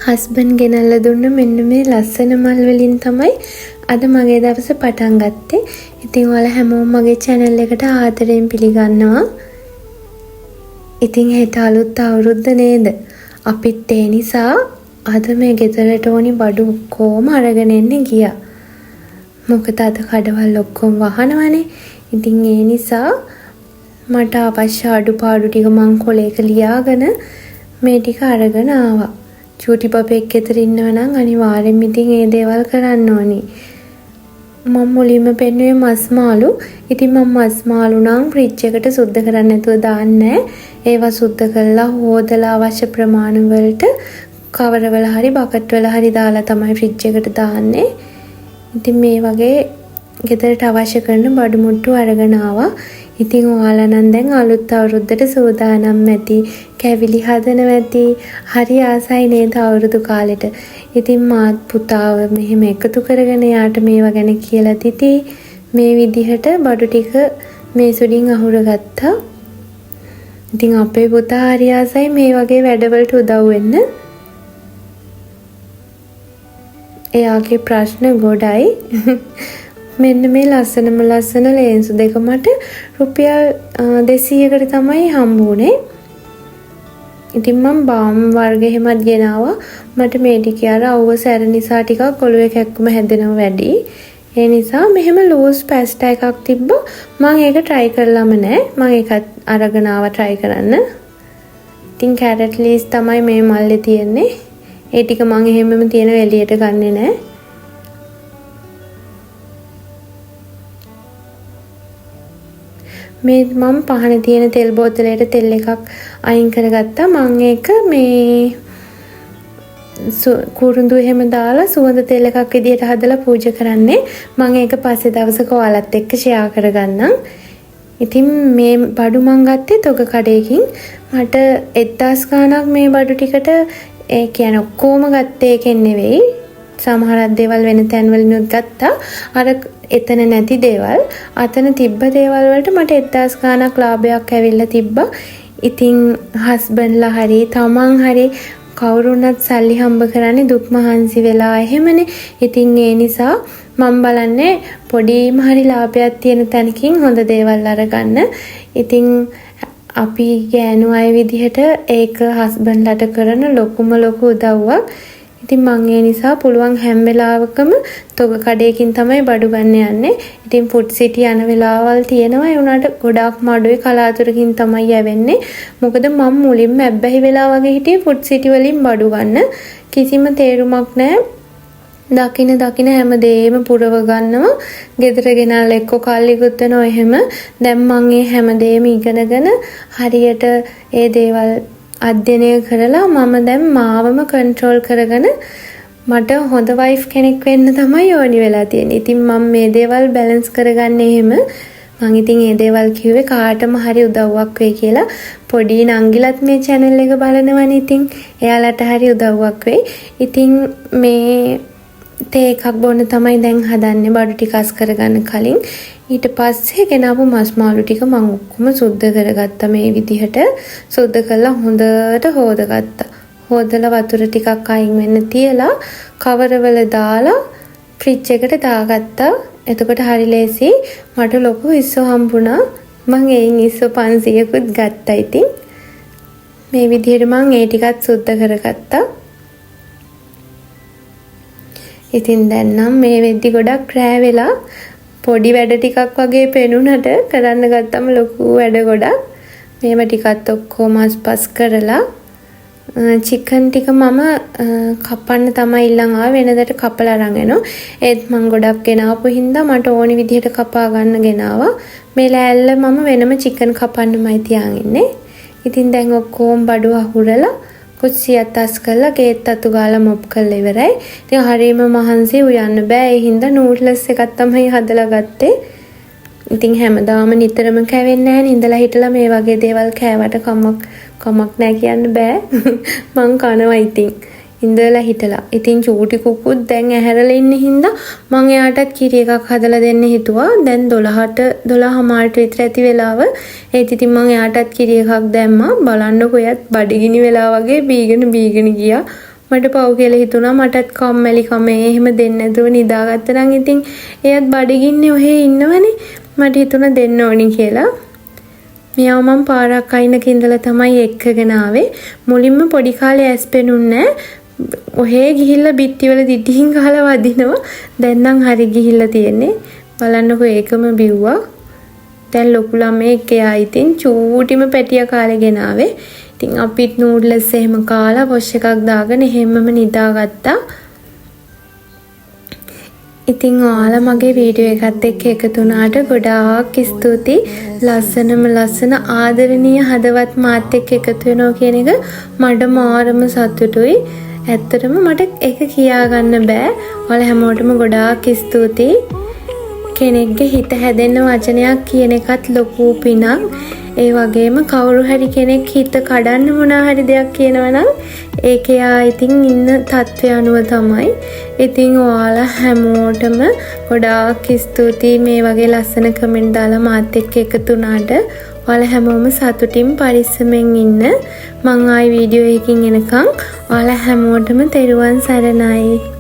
Husband ගෙනල්ලා දුන්න මෙන්න මේ ලස්සන මල් වලින් තමයි අද මගේ දවස පටන් ගත්තේ. ඉතින් ඔයාලා හැමෝම මගේ channel එකට ආදරයෙන් පිළිගන්නවා. ඉතින් හෙට අලුත් අවුරුද්ද නේද? අපිත් ඒ නිසා අද මේ ගෙදරට ඕනි බඩු ඔක්කොම අරගෙන එන්න ගියා. මොකද අද කඩවල් ඔක්කොම වහනවනේ. ඉතින් ඒ නිසා මට අවශ්‍ය අඩුපාඩු ටික මං කොලේක ලියාගෙන මේ ටික අරගෙන ආවා. චූටි පපෙක් ගෙදර ඉන්නව නම් අනිවාර්යෙන්ම ඉතින් ඒ දේවල් කරන්න ඕනි. මම මුලින්ම පෙන්නුවේ මස් මාළු. ඉතින් මම මස් මාළු නම් ෆ්‍රිජ් එකට සුද්ධ කරන්න නැතුව දාන්නේ. ඒවා සුද්ධ කරලා හොදලා අවශ්‍ය ප්‍රමාණ වලට කවර වල හරි බකට් වල හරි දාලා තමයි ෆ්‍රිජ් එකට දාන්නේ. ඉතින් මේ වගේ ගෙදරට අවශ්‍ය කරන බඩු මුට්ටු අරගෙන ආවා. ඉතින් ඔයාලා නම් දැන් අලුත් අවුරුද්දට සූදානම් ඇති, කැවිලි හදනවා ඇති, හරි ආසයි නේද අවුරුදු කාලෙට. ඉතින් මාත් පුතාව මෙහෙම එකතු කරගෙන යාට මේවා ගැන කියලා තිති මේ විදිහට බඩු ටික මේ සුඩින් අහුරගත්තා. ඉතින් අපේ පුතා හරි ආසයි මේ වගේ වැඩවලට උදව් වෙන්න. එයාගේ ප්‍රශ්න ගොඩයි. මෙන්න මේ ලස්සනම ලස්සන ලේන්සු දෙක මට රුපියල් 200කට තමයි හම්බුනේ. ඉතින් මම බාම් වර්ග එහෙමත් ගෙනාවා. මට මේ ටික අර අවුව සැර නිසා ටිකක් ඔළුවේ කැක්කුම හැදෙනවා වැඩි. ඒ නිසා මෙහෙම ලූස් පැස්ටා එකක් තිබ්බා. මම ඒක try කරලම නැහැ. මම ඒකත් අරගෙන ආවා try කරන්න. ඉතින් කැරට් ලීස් තමයි මේ මල්ලේ තියෙන්නේ. ඒ ටික මම එහෙමම තියෙන එළියට ගන්නෙ නැහැ. මේ මම පහනේ තියෙන තෙල් බෝතලයට තෙල් එකක් අයින් කරගත්තා. මම ඒක මේ කුරුඳු එහෙම දාලා සුවඳ තෙල් එකක් විදියට හදලා පූජා කරන්නේ. මම ඒක පස්සේ දවසක ඔයාලත් එක්ක ෂෙයා කරගන්නම්. ඉතින් මේ බඩු මං ගත්තේ තොග කඩේකින්. මට 1000 ගාණක් මේ බඩු ටිකට ඒ කියන්නේ ඔක්කොම ගත්තේ එකෙන් නෙවෙයි. සමහරක් දේවල් වෙන තැන් වලිනුත් ගත්තා. අර එතන නැති දේවල් අතන තිබ්බ දේවල් වලට මට 1000 ගාණක් ලාභයක් ඇවිල්ලා තිබ්බා. ඉතින් හස්බන්ඩ්ලා හරි තමන් හරි කවුරුණත් සල්ලි හම්බ කරන්නේ දුක් මහන්සි වෙලා එහෙමනේ. ඉතින් ඒ නිසා මම බලන්නේ පොඩිම හරි ලාභයක් තියෙන තැනකින් හොඳ දේවල් අරගන්න. ඉතින් අපි ගෑනු අය විදිහට ඒක හස්බන්ඩ්ලාට කරන ලොකුම ලොකු උදව්වක්. ඉතින් මම ඒ නිසා පුළුවන් හැම වෙලාවකම තොග කඩේකින් තමයි බඩු ගන්න යන්නේ. ඉතින් ෆුඩ් සිටි යන වෙලාවල් තියෙනවා. ඒ උනාට ගොඩාක් මඩුවේ කලාතුරකින් තමයි යවෙන්නේ. මොකද මම මුලින්ම ඇබ්බැහි වෙලා වගේ හිටියේ ෆුඩ් සිටි වලින් බඩු ගන්න. කිසිම තේරුමක් නැහැ. දකින හැමදේම පුරව ගන්නවා. ගෙදර ගෙනල්ලා එක්ක කල්ලිකුත් වෙනවා එහෙම. දැන් මම මේ හැමදේම ඉගෙනගෙන හරියට ඒ දේවල් අධ්‍යයනය කරලා මම දැන් මාවම කන්ට්‍රෝල් කරගෙන මට හොඳ වයිෆ් කෙනෙක් වෙන්න තමයි ඕනි වෙලා තියෙන්නේ. ඉතින් මම මේ දේවල් බැලන්ස් කරගන්නේ එහෙම. මම ඉතින් මේ දේවල් කිව්වේ කාටම හරි උදව්වක් වෙයි කියලා. පොඩි නංගිලත් මේ channel එක බලනවනේ. ඉතින් එයාලට හරි උදව්වක් වෙයි. ඉතින් මේ තේ එකක් බොන්න තමයි දැන් හදන්නේ බඩු ටික අස් කරගන්න කලින්. ඊට පස්සේ ගෙනාවු මස් මාළු ටික මම ඔක්කොම සුද්ධ කරගත්තා මේ විදිහට. සුද්ධ කරලා හොඳට හොදගත්තා. හොදලා වතුර ටිකක් අයින් වෙන්න තියලා කවරවල දාලා ෆ්‍රිජ් එකට දාගත්තා. එතකොට හරි ලේසි. මට ලොකු ඉස්සෝ හම්බුණා. මම එයින් ඉස්සෝ 500කුත් ගත්තා. ඉතින් මේ විදිහට මම ඒ ටිකත් සුද්ධ කරගත්තා. ඉතින් දැන් නම් මේ වෙද්දි ගොඩක් රෑ වෙලා පොඩි වැඩ ටිකක් වගේ පෙනුනට කරන්න ගත්තම ලොකු වැඩ ගොඩක්. මේව ටිකත් ඔක්කොම අස්පස් කරලා චිකන් ටික මම කපන්න තමයි ඊළඟ ආවේ. වෙනදට කපලා අරන් එනවා. ඒත් මම ගොඩක් ගෙනාවු හින්දා මට ඕනි විදිහට කපා ගන්න ගෙනාවා. මේ ලෑල්ල මම වෙනම චිකන් කපන්නමයි තියාගෙන ඉන්නේ. ඉතින් දැන් ඔක්කොම බඩු අහුරලා කුස්සියත් අස් කරලා ගේත් අතු ගාලා මොප් කරලා ඉවරයි. ඉතින් හරියම මහන්සි උයන්න බෑ. ඒ හින්දා නූඩ්ලස් එකක් තමයි හදලා ගත්තේ. ඉතින් හැමදාම නිතරම කැවෙන්නේ නැහැ. ඉඳලා හිටලා මේ වගේ දේවල් කෑවට කමක් නැහැ කියන්න බෑ. මං කනවා ඉතින්. ඉඳලා හිටලා. ඉතින් චූටි කුකුත් දැන් ඇහැරලා ඉන්න හින්දා මං එයාටත් කිරි එකක් හදලා දෙන්න හිතුවා. දැන් 12:00 විතර ඇති වෙලාව. ඒත් ඉතින් මං එයාටත් කිරි එකක් දැම්මා. බලන්නකෝ එයත් බඩගිනි වෙලා වගේ බීගෙන ගියා. මට පව් කියලා හිතුණා. මටත් කම්මැලිකම එහෙම දෙන්න නැතුව නිදාගත්තා නම් ඉතින් එයත් බඩගින්නේ ඔහේ ඉන්නවනේ. මට හිතුණා දෙන්න ඕනි කියලා. මෙයාව මම පාරක් අයිනක ඉඳලා තමයි එක්කගෙන ආවේ. මුලින්ම පොඩි කාලේ ඇස් පෙනුන්නේ ඔහේ ගිහිල්ලා බිත්තිවල දිඩින් ගහලා වදිනවා. දැන් නම් හරි ගිහිල්ලා තියෙන්නේ. බලන්නකෝ ඒකම බිව්වා. දැන් ලොකු ළමෙක් එයා ඉතින් චූටිම පැටිය කාලේ ගෙනාවේ. ඉතින් අපිත් නූඩ්ලස් එහෙම කාලා වොෂ් එකක් දාගෙන එහෙමම නිදාගත්තා. ඉතින් ඔයාලා මගේ වීඩියෝ එකත් එක්ක එකතු වුණාට ගොඩාක් ස්තුතියි. ලස්සන ආදරණීය හදවත් මාත් එක්ක එකතු වෙනවා කියන එක මට මාරම සතුටුයි. ඇත්තටම මට ඒක කියා ගන්න බෑ. ඔයාලා හැමෝටම ගොඩාක් ස්තුතියි. කෙනෙක්ගේ හිත හැදෙන්න වචනයක් කියන එකත් ලොකු පිනක්. ඒ වගේම කවුරු හරි කෙනෙක් හිත කඩන්න මොනා හරි දෙයක් කියනවනම් ඒක යා ඉතින් ඉන්න තත්ත්වය අනුව තමයි. ඉතින් ඔයාලා හැමෝටම ගොඩාක් ස්තුතියි මේ වගේ ලස්සන කමෙන්ට් දාලා මාත් එක්ක එකතු වුණාට. ඔයාලා හැමෝම සතුටින් පරිස්සමෙන් ඉන්න. මං ආයි වීඩියෝ එකකින් එනකම් ඔයාලා හැමෝටම තෙරුවන් සරණයි.